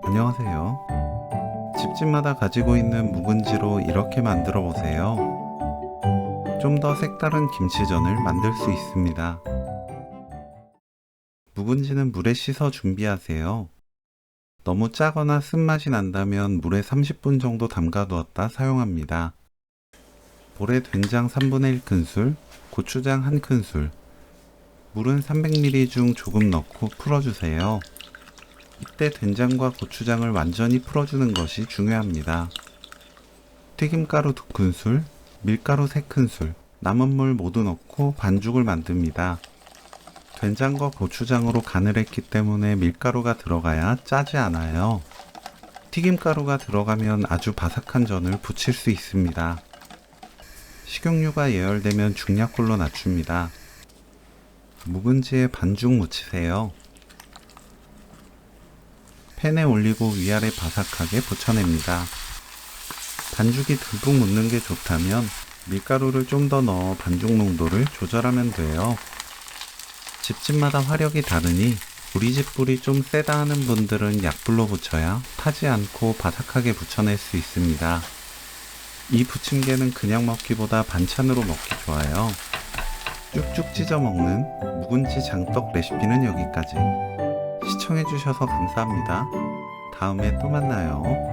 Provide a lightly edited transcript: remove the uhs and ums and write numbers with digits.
안녕하세요. 집집마다 가지고 있는 묵은지로 이렇게 만들어 보세요. 좀 더 색다른 김치전을 만들 수 있습니다. 묵은지는 물에 씻어 준비하세요. 너무 짜거나 쓴맛이 난다면 물에 30분 정도 담가 두었다 사용합니다. 볼에 된장 3분의 1큰술, 고추장 1큰술, 물은 300ml 중 조금 넣고 풀어주세요. 이때 된장과 고추장을 완전히 풀어주는 것이 중요합니다. 튀김가루 2큰술, 밀가루 3큰술, 남은 물 모두 넣고 반죽을 만듭니다. 된장과 고추장으로 간을 했기 때문에 밀가루가 들어가야 짜지 않아요. 튀김가루가 들어가면 아주 바삭한 전을 부칠 수 있습니다. 식용유가 예열되면 중약불로 낮춥니다. 묵은지에 반죽 묻히세요. 팬에 올리고 위아래 바삭하게 부쳐냅니다. 반죽이 듬뿍 묻는 게 좋다면 밀가루를 좀 더 넣어 반죽 농도를 조절하면 돼요. 집집마다 화력이 다르니 우리 집 불이 좀 세다 하는 분들은 약불로 부쳐야 타지 않고 바삭하게 부쳐낼 수 있습니다. 이 부침개는 그냥 먹기보다 반찬으로 먹기 좋아요. 쭉쭉 찢어 먹는 묵은지 장떡 레시피는 여기까지. 시청해주셔서 감사합니다. 다음에 또 만나요.